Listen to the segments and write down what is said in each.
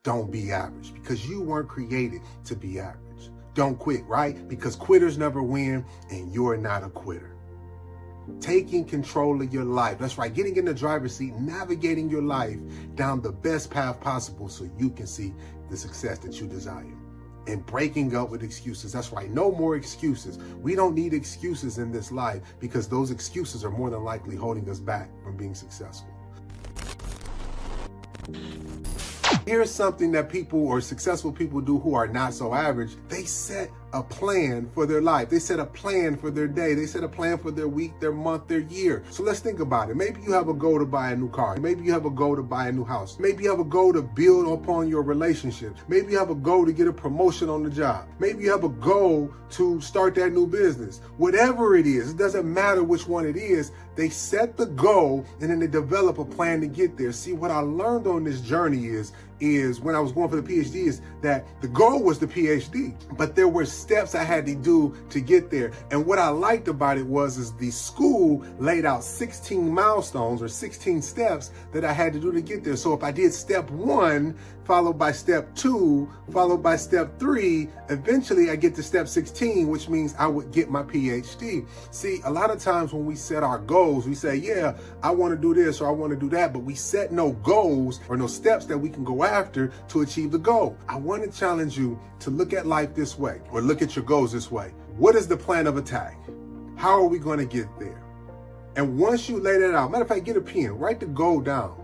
don't be average, because you weren't created to be average. Don't quit, right? Because quitters never win, and you're not a quitter. Taking control of your life. That's right. Getting in the driver's seat, navigating your life down the best path possible so you can see the success that you desire. And breaking up with excuses. That's right. No more excuses. We don't need excuses in this life, because those excuses are more than likely holding us back from being successful. Here's something that people or successful people do who are not so average. They set a plan for their life. They set a plan for their day. They set a plan for their week, their month, their year. So let's think about it. Maybe you have a goal to buy a new car. Maybe you have a goal to buy a new house. Maybe you have a goal to build upon your relationships. Maybe you have a goal to get a promotion on the job. Maybe you have a goal to start that new business. Whatever it is, it doesn't matter which one it is. They set the goal and then they develop a plan to get there. See, what I learned on this journey is when I was going for the PhD is that the goal was the PhD, but there were steps I had to do to get there. And what I liked about it is the school laid out 16 milestones or 16 steps that I had to do to get there. So if I did step 1, followed by step 2, followed by step 3, eventually I get to step 16, which means I would get my PhD. See, a lot of times when we set our goals, we say, yeah, I want to do this or I want to do that, but we set no goals or no steps that we can go after to achieve the goal. I want to challenge you to look at life this way, or look at your goals this way. What is the plan of attack? How are we going to get there? And once you lay that out, matter of fact, get a pen, write the goal down.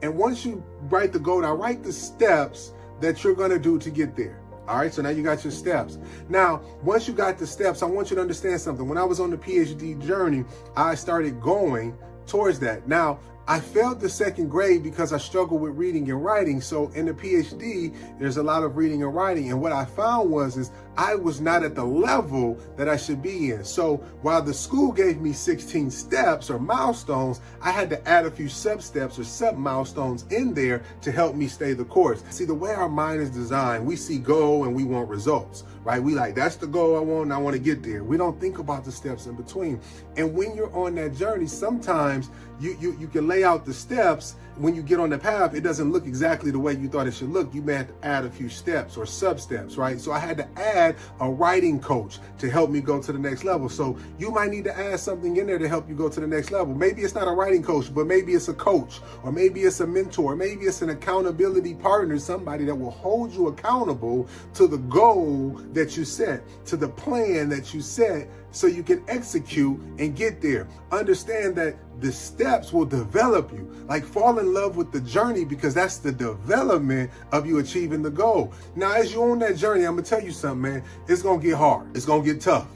And once you write the goal down, write the steps that you're going to do to get there. All right, so now you got your steps. Now, once you got the steps, I want you to understand something. When I was on the PhD journey, I started going towards that. Now, I failed the second grade because I struggled with reading and writing. So in the PhD, there's a lot of reading and writing. And what I found is I was not at the level that I should be in. So while the school gave me 16 steps or milestones, I had to add a few sub-steps or sub-milestones in there to help me stay the course. See, the way our mind is designed, we see goal and we want results, right? We like, that's the goal I want, and I want to get there. We don't think about the steps in between. And when you're on that journey, sometimes you can lay out the steps. When you get on the path, it doesn't look exactly the way you thought it should look. You may have to add a few steps or sub-steps, right? So I had to add a writing coach to help me go to the next level. So you might need to add something in there to help you go to the next level. Maybe it's not a writing coach, but maybe it's a coach, or maybe it's a mentor, maybe it's an accountability partner, somebody that will hold you accountable to the goal that you set, to the plan that you set, so you can execute and get there. Understand that the steps will develop you. Like, fall in love with the journey, because that's the development of you achieving the goal. Now, as you're on that journey, I'm gonna tell you something, man. It's gonna get hard. It's gonna get tough.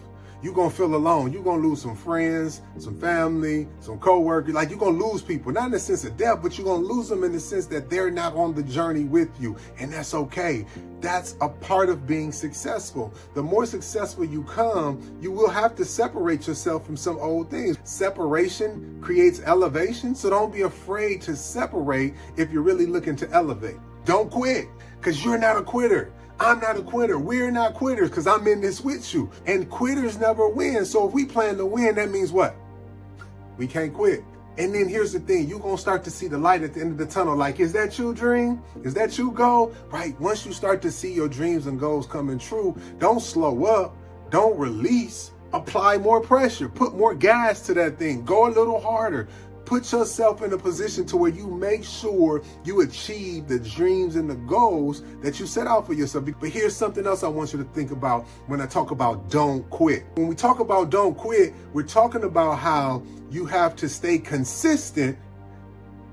You're gonna feel alone. You're gonna lose some friends, some family, some co-workers. Like, you're gonna lose people, not in the sense of death, but you're gonna lose them in the sense that they're not on the journey with you. And that's okay. That's a part of being successful. The more successful you come, you will have to separate yourself from some old things. Separation creates elevation, so don't be afraid to separate if you're really looking to elevate. Don't quit, because you're not a quitter. I'm not a quitter. We're not quitters, because I'm in this with you. And quitters never win. So if we plan to win, that means what? We can't quit. And then here's the thing. You're going to start to see the light at the end of the tunnel. Like, is that your dream? Is that your goal? Right. Once you start to see your dreams and goals coming true, don't slow up. Don't release. Apply more pressure. Put more gas to that thing. Go a little harder. Put yourself in a position to where you make sure you achieve the dreams and the goals that you set out for yourself. But here's something else I want you to think about when I talk about don't quit. When we talk about don't quit, we're talking about how you have to stay consistent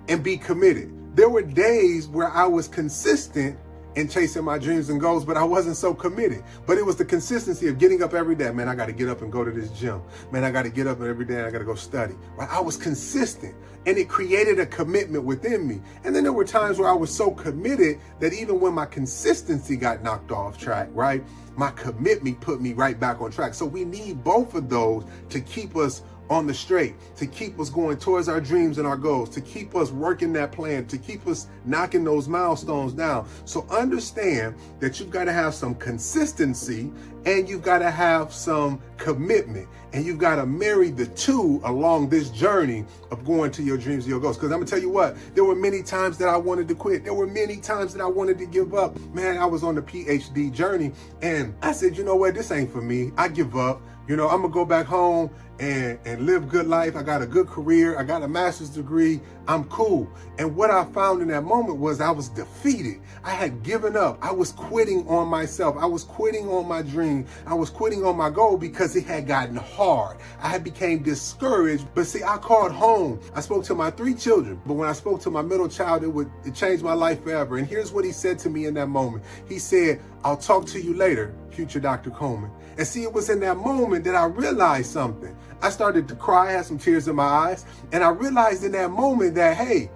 and be committed. There were days where I was consistent in chasing my dreams and goals, but I wasn't so committed. But it was the consistency of getting up every day. Man, I got to get up and go to this gym. Man, I got to get up every day and I got to go study. Right? I was consistent, and it created a commitment within me. And then there were times where I was so committed that even when my consistency got knocked off track, right, my commitment put me right back on track. So we need both of those to keep us on the straight, to keep us going towards our dreams and our goals, to keep us working that plan, to keep us knocking those milestones down. So understand that you've got to have some consistency and you've got to have some commitment, and you've got to marry the two along this journey of going to your dreams and your goals. Because I'm gonna tell you what, there were many times that I wanted to quit. There were many times that I wanted to give up. Man, I was on the PhD journey and I said, you know what, this ain't for me. I give up. I'm gonna go back home and live good life. I got a good career. I got a master's degree. I'm cool. And what I found in that moment was I was defeated. I had given up. I was quitting on myself. I was quitting on my dream. I was quitting on my goal because it had gotten hard. I had became discouraged. But see, I called home. I spoke to my 3 children. But when I spoke to my middle child, it changed my life forever. And here's what he said to me in that moment. He said, "I'll talk to you later, future Dr. Coleman." And see, it was in that moment that I realized something. I started to cry, I had some tears in my eyes, and I realized in that moment that, hey,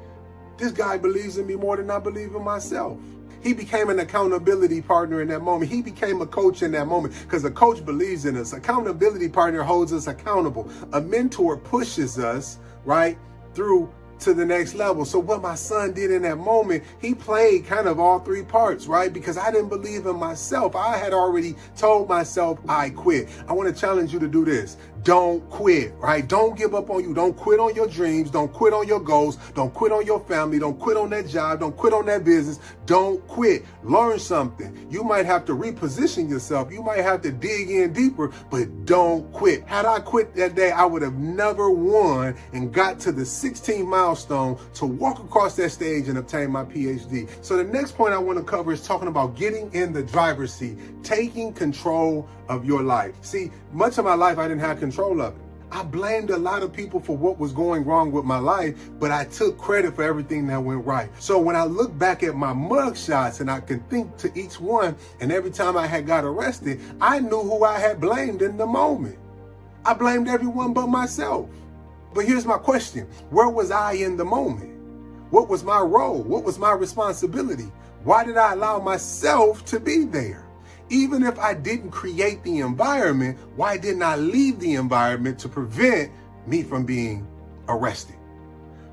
this guy believes in me more than I believe in myself. He became an accountability partner in that moment. He became a coach in that moment because a coach believes in us. Accountability partner holds us accountable. A mentor pushes us, right, through to the next level. So what my son did in that moment, he played kind of all 3 parts, right? Because I didn't believe in myself. I had already told myself I quit. I want to challenge you to do this. Don't quit, right? Don't give up on you. Don't quit on your dreams. Don't quit on your goals. Don't quit on your family. Don't quit on that job. Don't quit on that business. Don't quit. Learn something. You might have to reposition yourself. You might have to dig in deeper, but don't quit. Had I quit that day, I would have never won and got to the 16th milestone to walk across that stage and obtain my PhD. So the next point I want to cover is talking about getting in the driver's seat, taking control of your life. See, much of my life, I didn't have control of it. I blamed a lot of people for what was going wrong with my life, but I took credit for everything that went right. So when I look back at my mug shots and I can think to each one, and every time I had got arrested, I knew who I had blamed in the moment. I blamed everyone but myself. But here's my question. Where was I in the moment? What was my role? What was my responsibility? Why did I allow myself to be there? Even if I didn't create the environment, why didn't I leave the environment to prevent me from being arrested?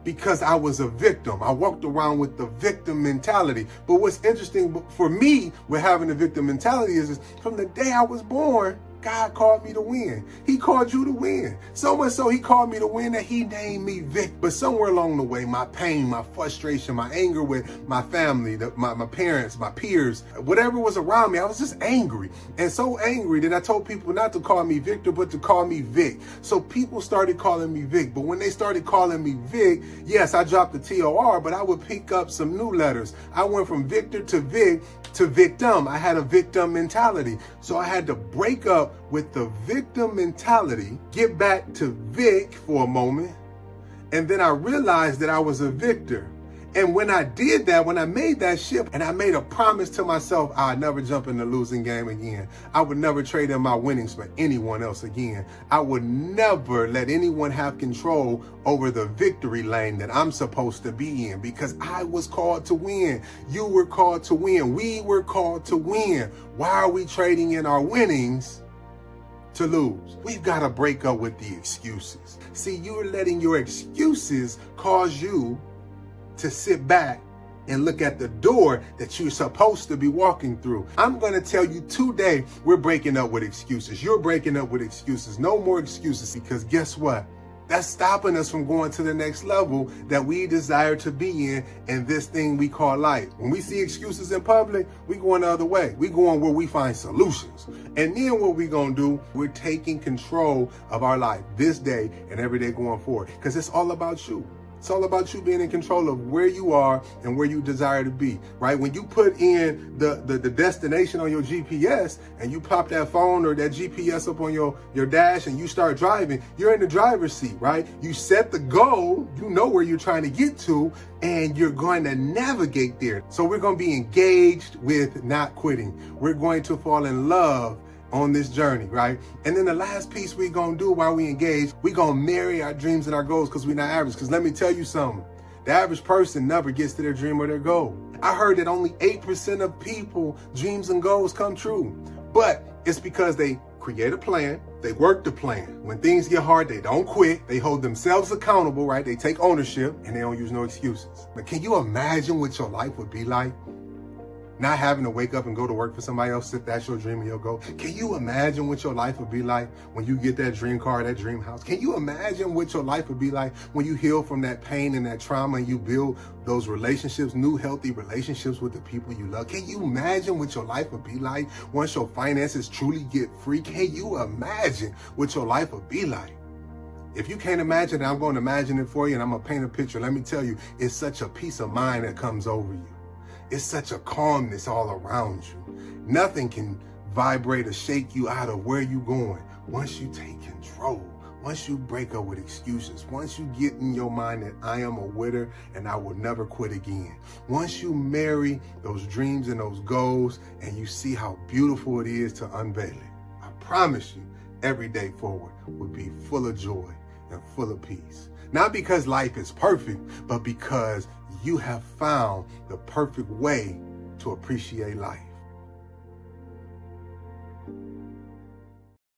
Because I was a victim. I walked around with the victim mentality. But what's interesting for me with having a victim mentality is from the day I was born, God called me to win. He called you to win. So much so he called me to win that he named me Vic. But somewhere along the way, my pain, my frustration, my anger with my family, my parents, my peers, whatever was around me, I was just angry. And so angry that I told people not to call me Victor, but to call me Vic. So people started calling me Vic. But when they started calling me Vic, yes, I dropped the T-O-R, but I would pick up some new letters. I went from Victor to Vic to victim. I had a victim mentality. So I had to break up with the victim mentality, get back to Vic for a moment, and then I realized that I was a victor. And when I did that, when I made that shift and I made a promise to myself, I'd never jump in the losing game again. I would never trade in my winnings for anyone else again. I would never let anyone have control over the victory lane that I'm supposed to be in, because I was called to win. You were called to win. We were called to win. Why are we trading in our winnings to lose? We've got to break up with the excuses. See, you're letting your excuses cause you to sit back and look at the door that you're supposed to be walking through. I'm going to tell you today, we're breaking up with excuses. You're breaking up with excuses. No more excuses, because guess what? That's stopping us from going to the next level that we desire to be in this thing we call life. When we see excuses in public, we going the other way. We going where we find solutions. And then what we going to do, we're taking control of our life this day and every day going forward, because it's all about you. It's all about you being in control of where you are and where you desire to be, right? When you put in the destination on your GPS and you pop that phone or that GPS up on your dash and you start driving, you're in the driver's seat, right? You set the goal, you know where you're trying to get to, and you're going to navigate there. So we're going to be engaged with not quitting. We're going to fall in love on this journey, right? And then the last piece we're gonna do while we engage, we're gonna marry our dreams and our goals, because we're not average. Because let me tell you something, the average person never gets to their dream or their goal. I heard that only 8% of people dreams and goals come true, but it's because they create a plan, They work the plan. When things get hard, they don't quit. They hold themselves accountable, right? They take ownership and they don't use no excuses. But can you imagine what your life would be like? Not having to wake up and go to work for somebody else if that's your dream and your goal. Can you imagine what your life would be like when you get that dream car, that dream house? Can you imagine what your life would be like when you heal from that pain and that trauma and you build those relationships, new healthy relationships with the people you love? Can you imagine what your life would be like once your finances truly get free? Can you imagine what your life would be like? If you can't imagine it, I'm going to imagine it for you and I'm going to paint a picture. Let me tell you, it's such a peace of mind that comes over you. It's such a calmness all around you. Nothing can vibrate or shake you out of where you're going. Once you take control, once you break up with excuses, once you get in your mind that I am a winner and I will never quit again. Once you marry those dreams and those goals and you see how beautiful it is to unveil it, I promise you, every day forward will be full of joy and full of peace. Not because life is perfect, but because you have found the perfect way to appreciate life.